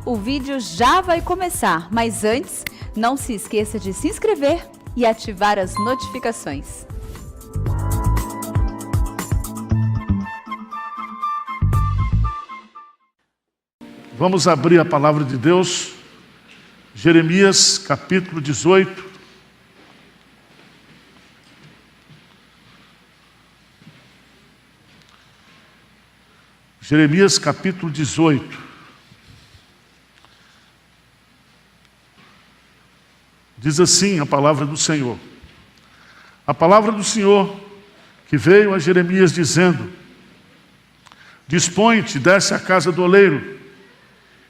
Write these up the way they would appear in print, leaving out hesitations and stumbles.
O vídeo já vai começar, mas antes, não se esqueça de se inscrever e ativar as notificações. Vamos abrir a palavra de Deus, Jeremias capítulo 18. Jeremias capítulo 18. Diz assim a palavra do Senhor. A palavra do Senhor que veio a Jeremias dizendo: Dispõe-te, desce à casa do oleiro,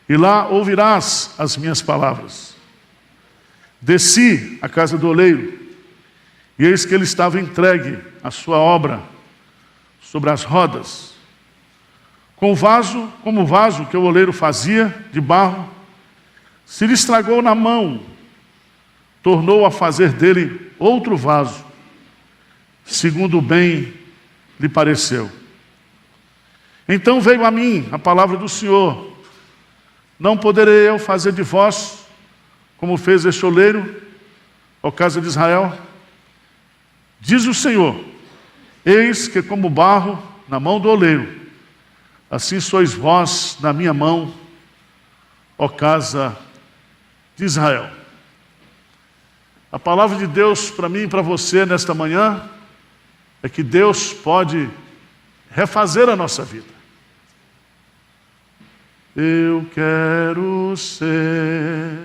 e lá ouvirás as minhas palavras. Desci à casa do oleiro, e eis que ele estava entregue à sua obra sobre as rodas, com o vaso, como o vaso que o oleiro fazia de barro, se lhe estragou na mão, tornou a fazer dele outro vaso, segundo bem lhe pareceu. Então veio a mim a palavra do Senhor: Não poderei eu fazer de vós como fez este oleiro, ó casa de Israel? Diz o Senhor: Eis que como barro na mão do oleiro, assim sois vós na minha mão, ó casa de Israel. A palavra de Deus para mim e para você nesta manhã é que Deus pode refazer a nossa vida. Eu quero ser,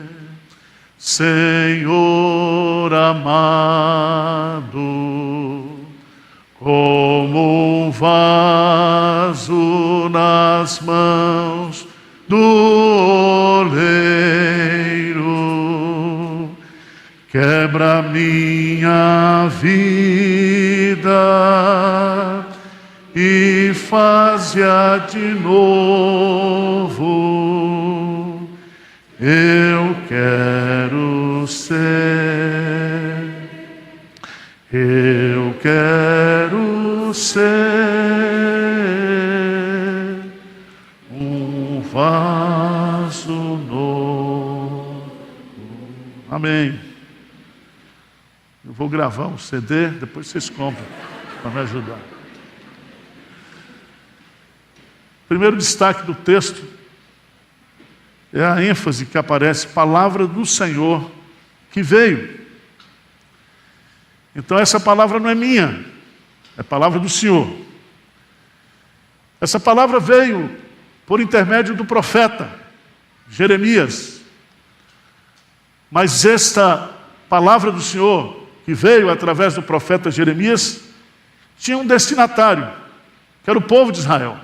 Senhor amado, como um vaso nas mãos do oleiro. Quebra minha vida e faz-a de novo. Eu quero ser, eu quero ser um vaso novo. Amém. Eu vou gravar um CD, depois vocês compram para me ajudar. O primeiro destaque do texto é a ênfase que aparece: palavra do Senhor que veio. Então essa palavra não é minha, é palavra do Senhor. Essa palavra veio por intermédio do profeta Jeremias. Mas esta palavra do Senhor que veio através do profeta Jeremias tinha um destinatário, que era o povo de Israel.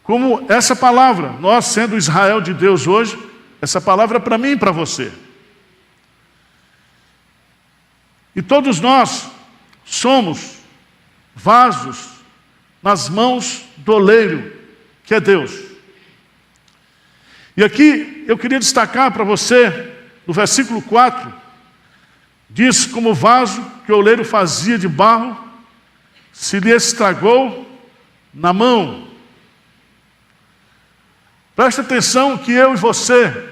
Como essa palavra, nós sendo Israel de Deus hoje, essa palavra é para mim e para você. E todos nós somos vasos nas mãos do oleiro, que é Deus. E aqui eu queria destacar para você, no versículo 4, diz: como o vaso que o oleiro fazia de barro, se lhe estragou na mão. Preste atenção que eu e você,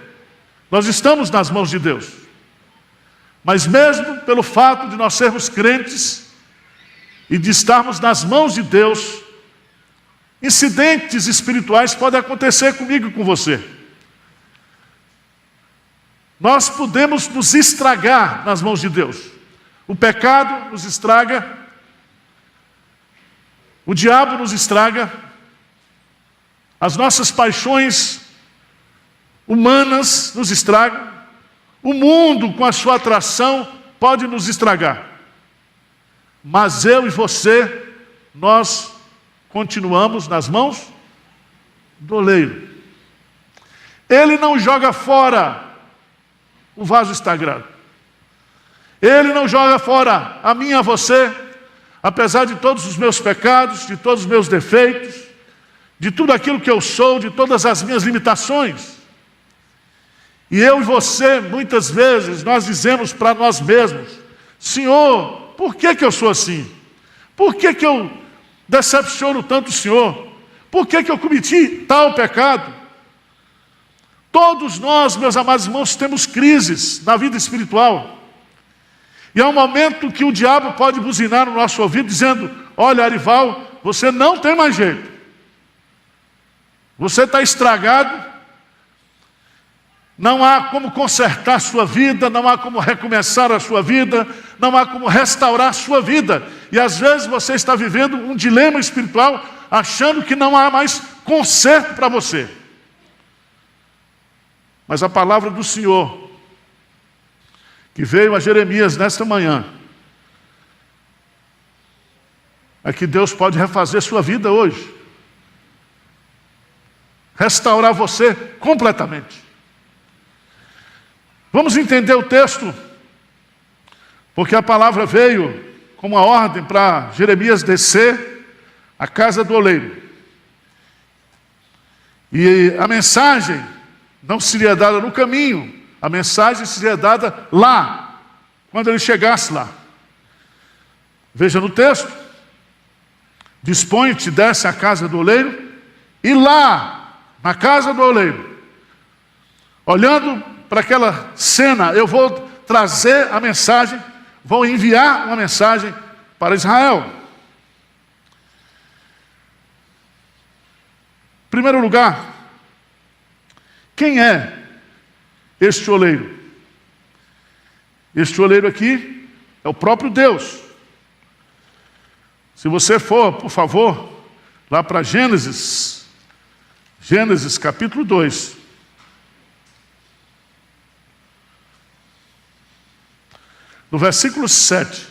nós estamos nas mãos de Deus. Mas mesmo pelo fato de nós sermos crentes e de estarmos nas mãos de Deus, incidentes espirituais podem acontecer comigo e com você. Nós podemos nos estragar nas mãos de Deus. O pecado nos estraga, o diabo nos estraga, as nossas paixões humanas nos estragam, o mundo com a sua atração pode nos estragar. Mas eu e você, nós continuamos nas mãos do oleiro. Ele não joga fora o vaso estragado. Ele não joga fora a mim e a você, apesar de todos os meus pecados, de todos os meus defeitos, de tudo aquilo que eu sou, de todas as minhas limitações. E eu e você, muitas vezes, nós dizemos para nós mesmos: Senhor, por que eu sou assim? Por que eu decepciono tanto o Senhor? Por que eu cometi tal pecado? Todos nós, meus amados irmãos, temos crises na vida espiritual. E há um momento que o diabo pode buzinar no nosso ouvido dizendo: olha, Arival, você não tem mais jeito. Você está estragado. Não há como consertar a sua vida, não há como recomeçar a sua vida, não há como restaurar a sua vida. E às vezes você está vivendo um dilema espiritual, achando que não há mais conserto para você. Mas a palavra do Senhor, que veio a Jeremias nesta manhã, é que Deus pode refazer sua vida hoje. Restaurar você completamente. Vamos entender o texto, porque a palavra veio como uma ordem para Jeremias descer à casa do oleiro. E a mensagem não seria dada no caminho, a mensagem seria dada lá, quando ele chegasse lá. Veja no texto: dispõe-te, desce à casa do oleiro, e lá, na casa do oleiro, olhando para aquela cena, eu vou trazer a mensagem, vou enviar uma mensagem para Israel. Em primeiro lugar, quem é este oleiro? Este oleiro aqui é o próprio Deus. Se você for, por favor, lá para Gênesis capítulo 2. No versículo 7,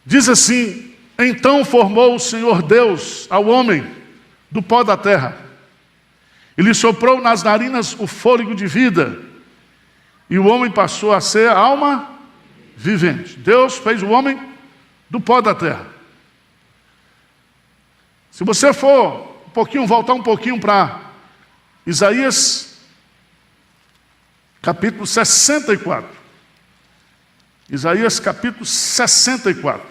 diz assim: então formou o Senhor Deus ao homem do pó da terra, e lhe soprou nas narinas o fôlego de vida, e o homem passou a ser alma vivente. Deus fez o homem do pó da terra. Se você for voltar um pouquinho para Isaías capítulo 64. Isaías capítulo 64.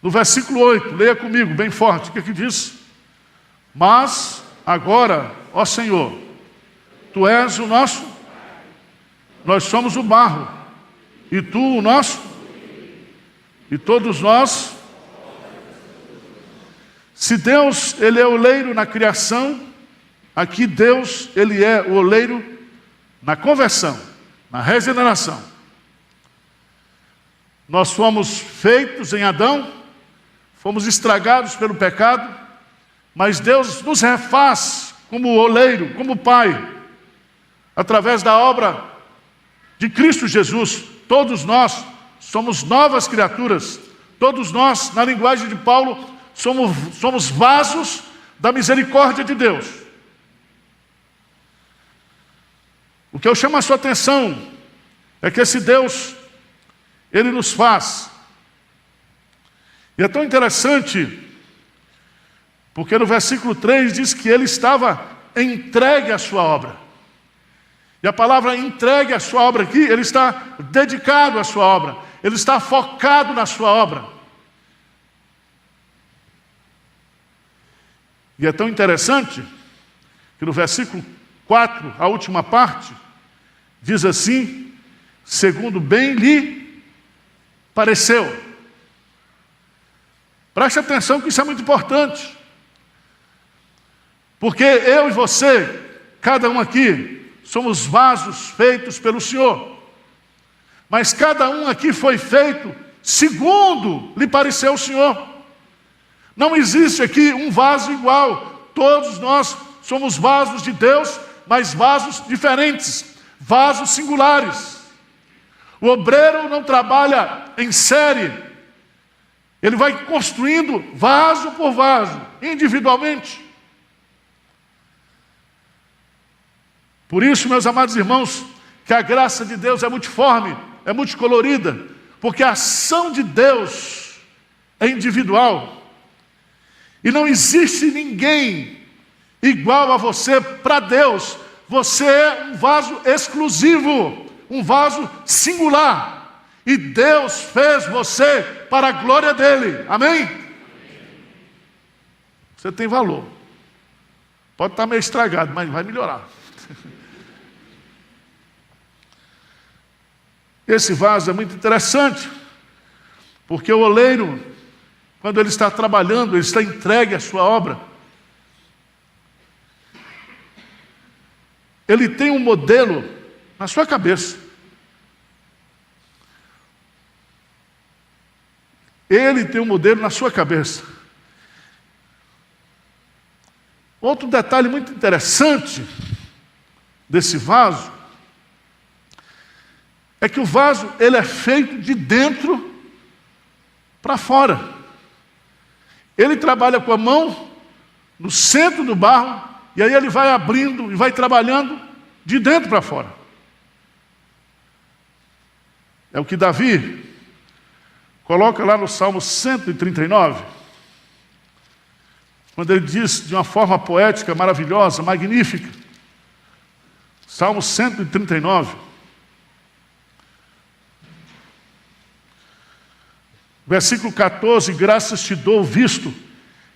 No versículo 8, leia comigo, bem forte, o que diz? Mas agora, ó Senhor, Tu és o nosso, nós somos o barro, e Tu o nosso, e todos nós. Se Deus, Ele é oleiro na criação, aqui Deus, Ele é o oleiro na conversão, na regeneração. Nós fomos feitos em Adão, fomos estragados pelo pecado, mas Deus nos refaz como oleiro, como Pai, através da obra de Cristo Jesus. Todos nós somos novas criaturas, todos nós, na linguagem de Paulo, somos vasos da misericórdia de Deus. O que eu chamo a sua atenção é que esse Deus, Ele nos faz. E é tão interessante, porque no versículo 3 diz que Ele estava entregue à sua obra. E a palavra entregue à sua obra aqui, Ele está dedicado à sua obra, Ele está focado na sua obra. E é tão interessante que no versículo 4, a última parte, diz assim: segundo bem lhe pareceu. Preste atenção que isso é muito importante. Porque eu e você, cada um aqui, somos vasos feitos pelo Senhor. Mas cada um aqui foi feito segundo lhe pareceu o Senhor. Não existe aqui um vaso igual. Todos nós somos vasos de Deus, mas vasos diferentes, vasos singulares. O obreiro não trabalha em série. Ele vai construindo vaso por vaso, individualmente. Por isso, meus amados irmãos, que a graça de Deus é multiforme, é multicolorida, porque a ação de Deus é individual. E não existe ninguém igual a você para Deus. Você é um vaso exclusivo, um vaso singular. E Deus fez você para a glória dele. Amém? Você tem valor. Pode estar meio estragado, mas vai melhorar. Esse vaso é muito interessante, porque o oleiro, quando ele está trabalhando, ele está entregue à sua obra. Ele tem um modelo na sua cabeça. Ele tem um modelo na sua cabeça. Outro detalhe muito interessante desse vaso é que o vaso ele é feito de dentro para fora. Ele trabalha com a mão no centro do barro e aí ele vai abrindo e vai trabalhando de dentro para fora. É o que Davi coloca lá no Salmo 139, quando ele diz de uma forma poética, maravilhosa, magnífica. Salmo 139. Versículo 14, graças te dou, visto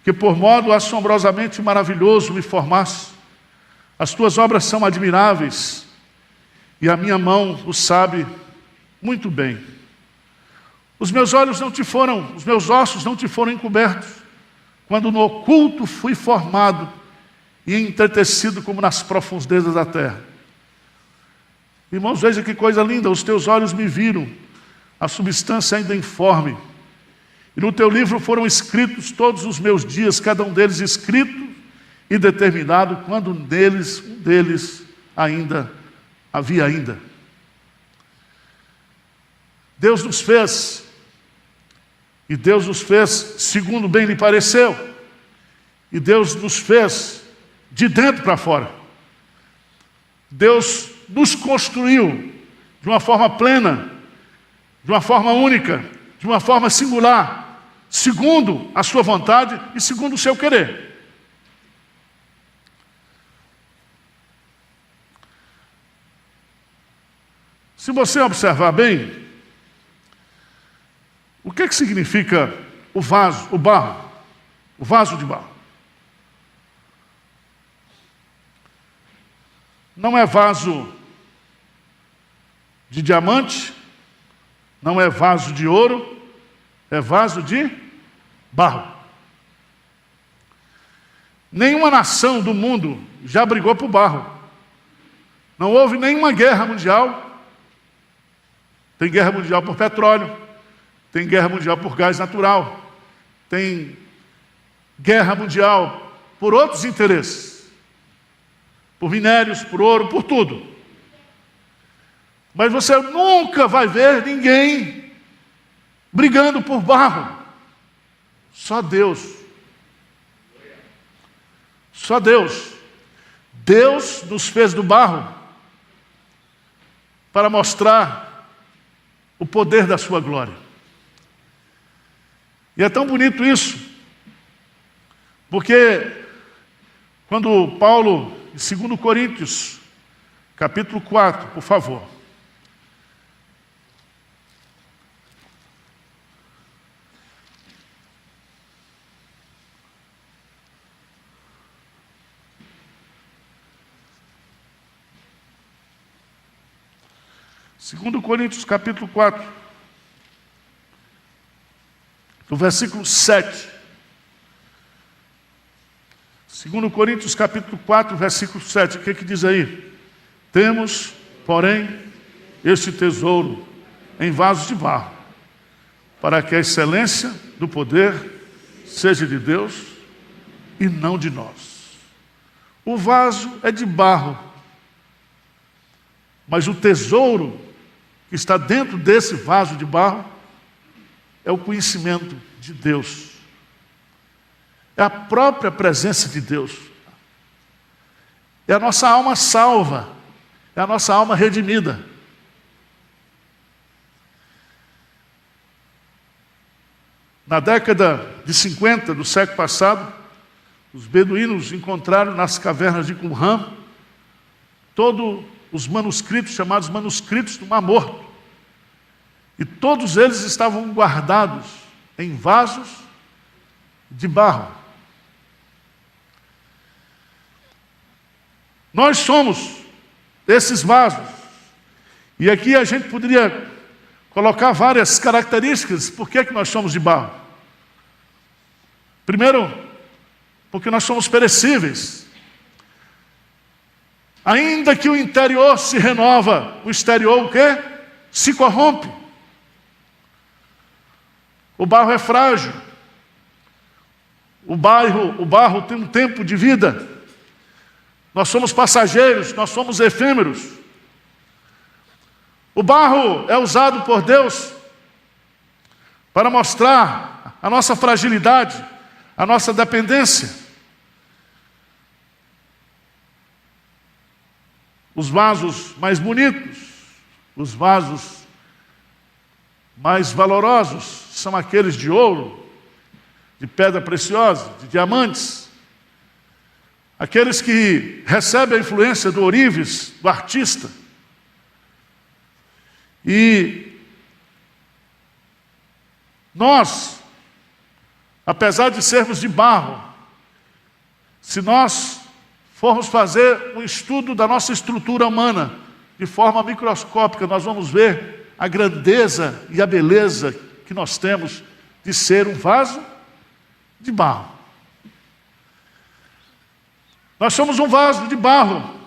que por modo assombrosamente maravilhoso me formaste. As tuas obras são admiráveis, e a minha mão o sabe muito bem. Os meus olhos não te foram, os meus ossos não te foram encobertos, quando no oculto fui formado e entretecido como nas profundezas da terra. Irmãos, veja que coisa linda, os teus olhos me viram, a substância ainda informe. E no teu livro foram escritos todos os meus dias, cada um deles escrito e determinado, quando um deles ainda havia ainda. Deus nos fez, e Deus nos fez segundo bem lhe pareceu, e Deus nos fez de dentro para fora. Deus nos construiu de uma forma plena, de uma forma única, de uma forma singular, segundo a sua vontade e segundo o seu querer. Se você observar bem, o que significa o vaso, o barro, o vaso de barro? Não é vaso de diamante, não é vaso de ouro, é vaso de barro. Nenhuma nação do mundo já brigou por barro. Não houve nenhuma guerra mundial. Tem guerra mundial por petróleo, tem guerra mundial por gás natural, tem guerra mundial por outros interesses, por minérios, por ouro, por tudo. Mas você nunca vai ver ninguém brigando por barro. Só Deus. Só Deus. Deus nos fez do barro para mostrar o poder da sua glória. E é tão bonito isso, porque quando Paulo, em 2 Coríntios, capítulo 4, por favor. Segundo Coríntios, capítulo 4, no versículo 7. 2 Coríntios, capítulo 4, versículo 7. O que diz aí? Temos, porém, este tesouro em vasos de barro, para que a excelência do poder seja de Deus e não de nós. O vaso é de barro, mas o tesouro que está dentro desse vaso de barro é o conhecimento de Deus. É a própria presença de Deus. É a nossa alma salva. É a nossa alma redimida. Na década de 50 do século passado, os beduínos encontraram nas cavernas de Qumran todos os manuscritos, chamados manuscritos do Mar Morto. E todos eles estavam guardados em vasos de barro. Nós somos esses vasos. E aqui a gente poderia colocar várias características. Por que nós somos de barro? Primeiro, porque nós somos perecíveis. Ainda que o interior se renova, o exterior o quê? Se corrompe. O barro é frágil. O barro tem um tempo de vida. Nós somos passageiros, nós somos efêmeros. O barro é usado por Deus para mostrar a nossa fragilidade, a nossa dependência. Os vasos mais bonitos, os vasos mais valorosos são aqueles de ouro, de pedra preciosa, de diamantes. Aqueles que recebem a influência do ourives, do artista. E nós, apesar de sermos de barro, se nós formos fazer um estudo da nossa estrutura humana de forma microscópica, nós vamos ver a grandeza e a beleza que nós temos de ser um vaso de barro. Nós somos um vaso de barro.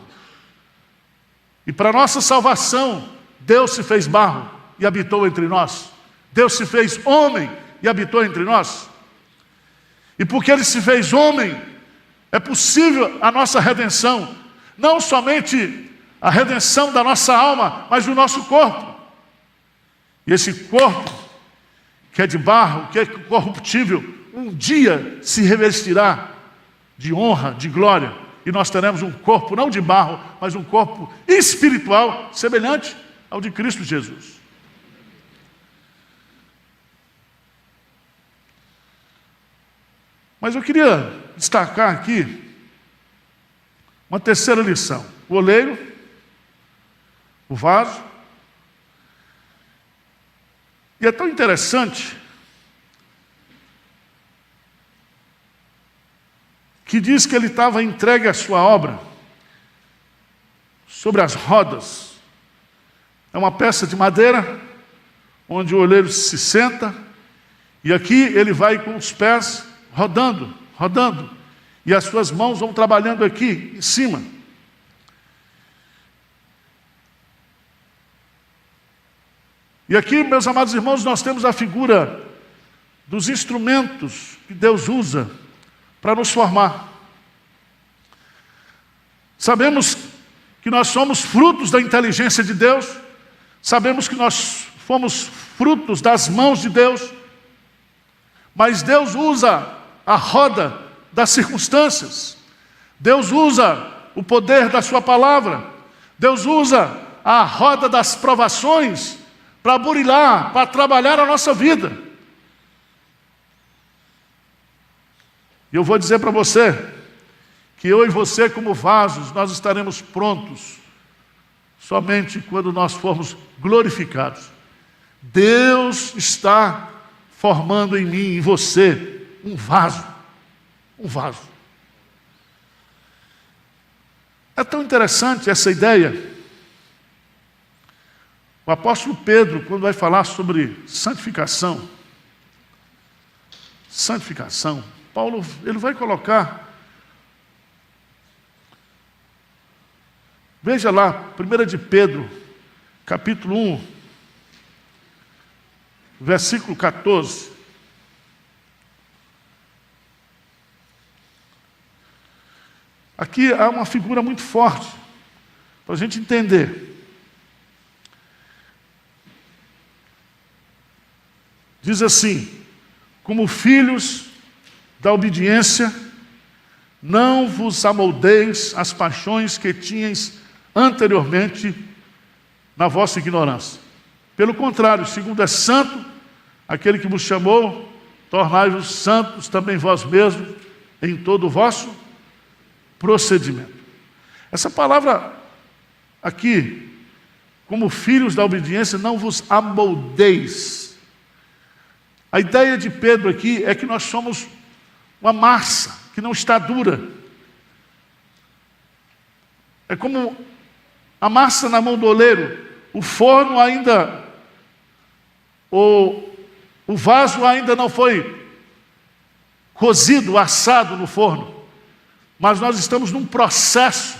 E para nossa salvação, Deus se fez barro e habitou entre nós. Deus se fez homem e habitou entre nós. E porque Ele se fez homem, é possível a nossa redenção. Não somente a redenção da nossa alma, mas do nosso corpo. E esse corpo, que é de barro, que é corruptível, um dia se revestirá de honra, de glória. E nós teremos um corpo, não de barro, mas um corpo espiritual, semelhante ao de Cristo Jesus. Mas eu queria destacar aqui uma terceira lição. O oleiro, o vaso. E é tão interessante que diz que ele estava entregue à sua obra sobre as rodas. É uma peça de madeira onde o oleiro se senta e aqui ele vai com os pés rodando, rodando, e as suas mãos vão trabalhando aqui em cima. E aqui, meus amados irmãos, nós temos a figura dos instrumentos que Deus usa para nos formar. Sabemos que nós somos frutos da inteligência de Deus, sabemos que nós fomos frutos das mãos de Deus, mas Deus usa a roda das circunstâncias, Deus usa o poder da sua palavra, Deus usa a roda das provações para burilar, para trabalhar a nossa vida. E eu vou dizer para você que eu e você, como vasos, nós estaremos prontos somente quando nós formos glorificados. Deus está formando em mim e em você um vaso. Um vaso. É tão interessante essa ideia. O apóstolo Pedro, quando vai falar sobre santificação, Paulo, ele vai colocar, veja lá, 1 de Pedro, capítulo 1, versículo 14. Aqui há uma figura muito forte, para a gente entender. Diz assim: como filhos da obediência, não vos amoldeis às paixões que tinhais anteriormente na vossa ignorância. Pelo contrário, segundo é santo aquele que vos chamou, tornai-vos santos também vós mesmos em todo o vosso procedimento. Essa palavra aqui como filhos da obediência, não vos amoldeis. A ideia de Pedro aqui é que nós somos uma massa que não está dura. É como a massa na mão do oleiro. O forno ainda, o vaso ainda não foi cozido, assado no forno. Mas nós estamos num processo.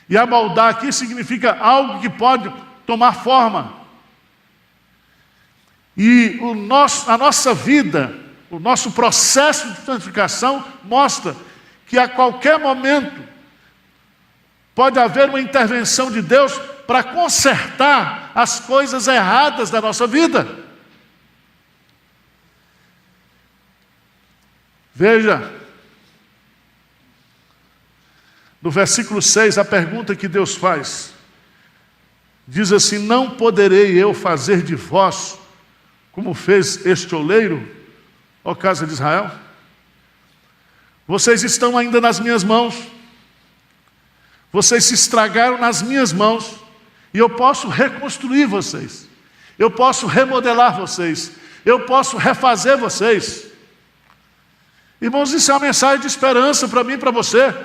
E amoldar aqui significa algo que pode tomar forma. E a nossa vida, o nosso processo de santificação mostra que a qualquer momento pode haver uma intervenção de Deus para consertar as coisas erradas da nossa vida. Veja, no versículo 6, a pergunta que Deus faz, diz assim: não poderei eu fazer de vós como fez este oleiro, ó casa de Israel? Vocês estão ainda nas minhas mãos, vocês se estragaram nas minhas mãos, e eu posso reconstruir vocês, eu posso remodelar vocês, eu posso refazer vocês. Irmãos, isso é uma mensagem de esperança para mim e para você.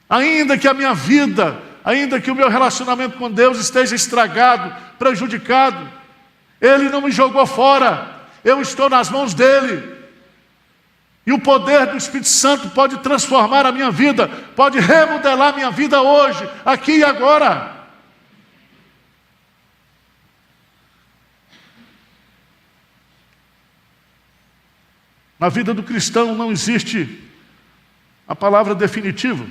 Ainda que a minha vida, ainda que o meu relacionamento com Deus esteja estragado, prejudicado, Ele não me jogou fora, eu estou nas mãos dEle. E o poder do Espírito Santo pode transformar a minha vida, pode remodelar a minha vida hoje, aqui e agora. Na vida do cristão não existe a palavra definitiva.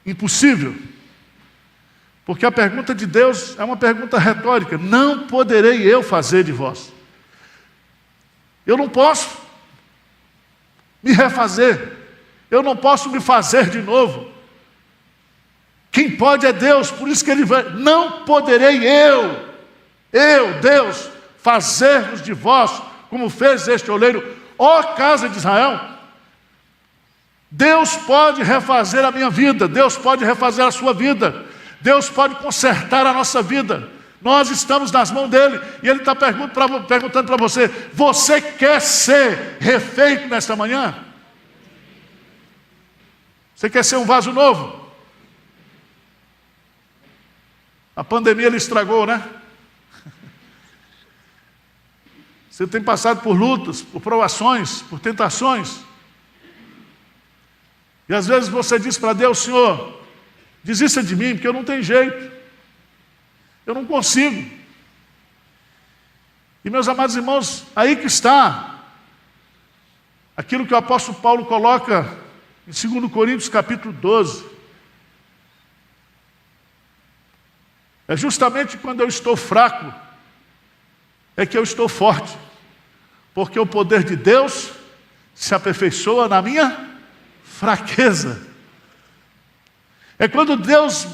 Impossível. Porque a pergunta de Deus é uma pergunta retórica. Não poderei eu fazer de vós. Eu não posso me refazer. Eu não posso me fazer de novo. Quem pode é Deus. Por isso que Ele vai. Não poderei eu, Deus, fazer-vos de vós como fez este oleiro, ó casa de Israel. Deus pode refazer a minha vida. Deus pode refazer a sua vida. Deus pode consertar a nossa vida. Nós estamos nas mãos dEle. E Ele está perguntando para você: você quer ser refeito nesta manhã? Você quer ser um vaso novo? A pandemia Ele estragou, né? Você tem passado por lutas, por provações, por tentações. E às vezes você diz para Deus: Senhor, desista de mim, porque eu não tenho jeito. Eu não consigo. E meus amados irmãos, aí que está aquilo que o apóstolo Paulo coloca em 2 Coríntios capítulo 12. É justamente quando eu estou fraco, é que eu estou forte. Porque o poder de Deus se aperfeiçoa na minha fraqueza. É quando Deus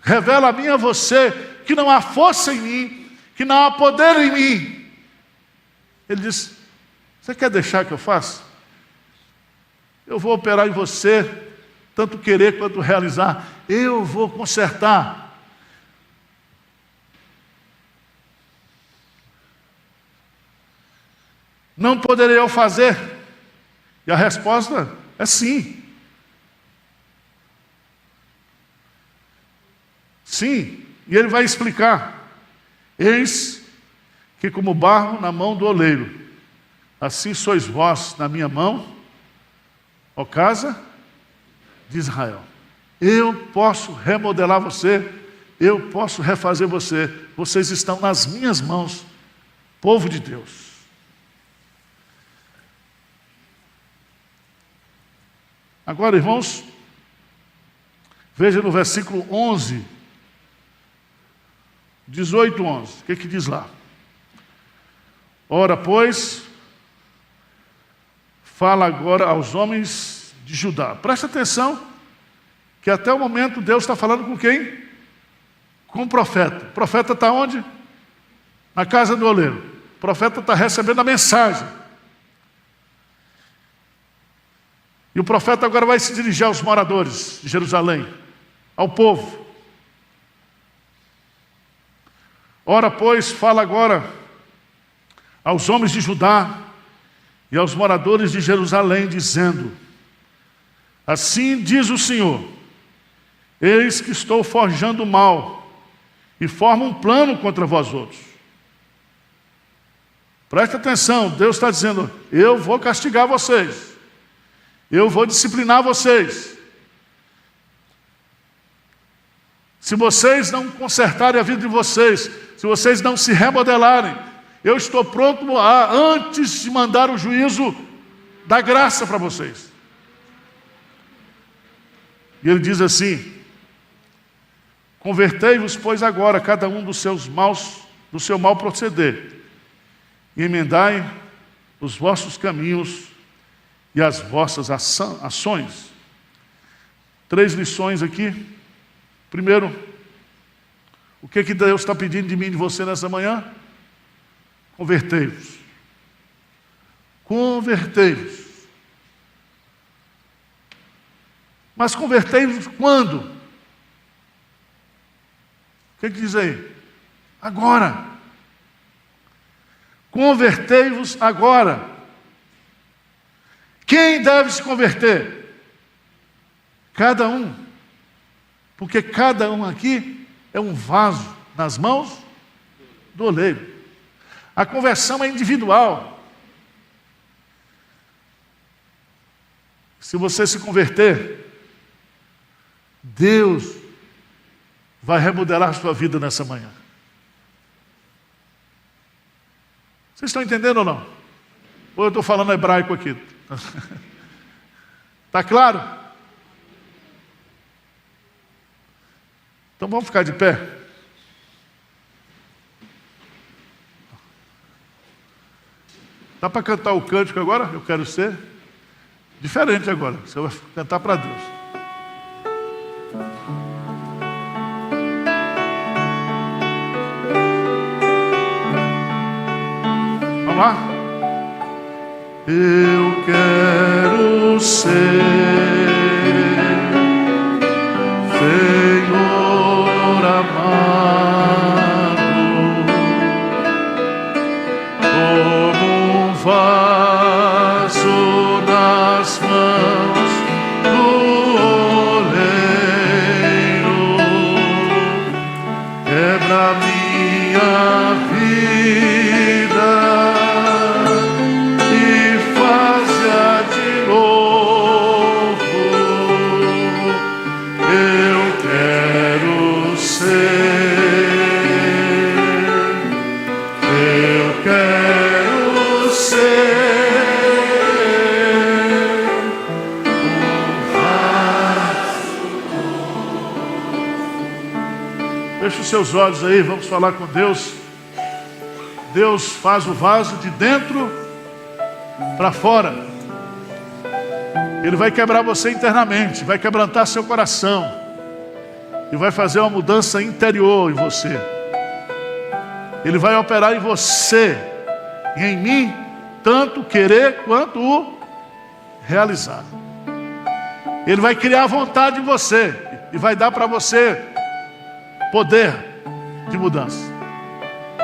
revela a mim e a você que não há força em mim, que não há poder em mim. Ele diz: você quer deixar que eu faça? Eu vou operar em você, tanto querer quanto realizar. Eu vou consertar. Não poderei eu fazer? E a resposta é sim. Sim. E ele vai explicar: eis que como barro na mão do oleiro, assim sois vós na minha mão, ó casa de Israel. Eu posso remodelar você, eu posso refazer você. Vocês estão nas minhas mãos, povo de Deus. Agora, irmãos, veja no versículo 11, 18, 11, o que diz lá? Ora, pois, fala agora aos homens de Judá. Presta atenção, que até o momento Deus está falando com quem? Com o profeta. O profeta está onde? Na casa do oleiro. O profeta está recebendo a mensagem. E o profeta agora vai se dirigir aos moradores de Jerusalém, ao povo. Ora, pois, fala agora aos homens de Judá e aos moradores de Jerusalém, dizendo: assim diz o Senhor, eis que estou forjando mal e formo um plano contra vós outros. Presta atenção, Deus está dizendo: eu vou castigar vocês, eu vou disciplinar vocês. Se vocês não consertarem a vida de vocês, se vocês não se remodelarem, eu estou pronto antes de mandar o juízo da graça para vocês. E ele diz assim: convertei-vos, pois, agora, cada um do seu mau proceder, e emendai os vossos caminhos e as vossas ações. 3 lições aqui. Primeiro, o que Deus está pedindo de mim e de você nessa manhã? Convertei-vos. Convertei-vos. Mas convertei-vos quando? O que diz aí? Agora. Convertei-vos agora. Quem deve se converter? Cada um. Porque cada um aqui é um vaso nas mãos do oleiro. A conversão é individual. Se você se converter, Deus vai remodelar a sua vida nessa manhã. Vocês estão entendendo ou não? Ou eu estou falando hebraico aqui? Está claro? Então vamos ficar de pé. Dá para cantar o cântico agora? Eu quero ser diferente agora. Você vai cantar para Deus. Vamos lá? Eu quero ser Senhor amado, como um vaso nas mãos do oleiro, quebra minha vida e faz-a de novo. Eu quero ser um vaso. Feche os seus olhos aí, vamos falar com Deus. Deus faz o vaso de dentro para fora. Ele vai quebrar você internamente, vai quebrantar seu coração e vai fazer uma mudança interior em você. Ele vai operar em você e em mim, tanto o querer quanto o realizar. Ele vai criar vontade em você e vai dar para você poder de mudança.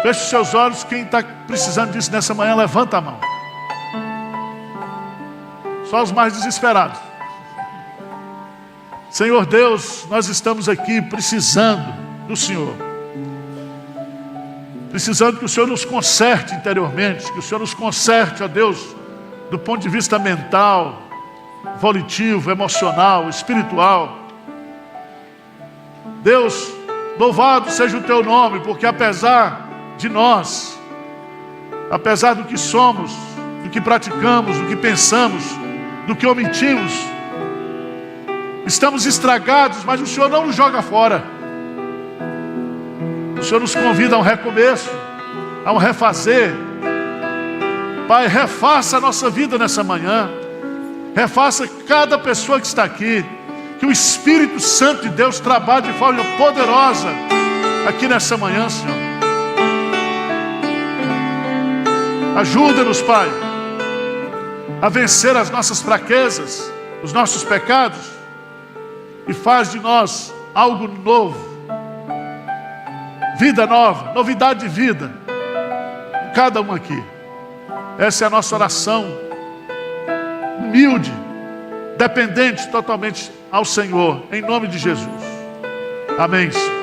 Feche os seus olhos. Quem está precisando disso nessa manhã, levanta a mão. Só os mais desesperados. Senhor Deus, nós estamos aqui precisando do Senhor. Precisando que o Senhor nos conserte interiormente, que o Senhor nos conserte, ó Deus, do ponto de vista mental, volitivo, emocional, espiritual. Deus, louvado seja o Teu nome, porque apesar de nós, apesar do que somos, do que praticamos, do que pensamos, do que omitimos, estamos estragados, mas o Senhor não nos joga fora. O Senhor nos convida a um recomeço, a um refazer. Pai, refaça a nossa vida nessa manhã. Refaça cada pessoa que está aqui. Que o Espírito Santo de Deus trabalhe de forma poderosa aqui nessa manhã, Senhor. Ajuda-nos, Pai, a vencer as nossas fraquezas, os nossos pecados e faz de nós algo novo. Vida nova, novidade de vida em cada um aqui. Essa é a nossa oração, humilde, dependente totalmente ao Senhor, em nome de Jesus. Amém.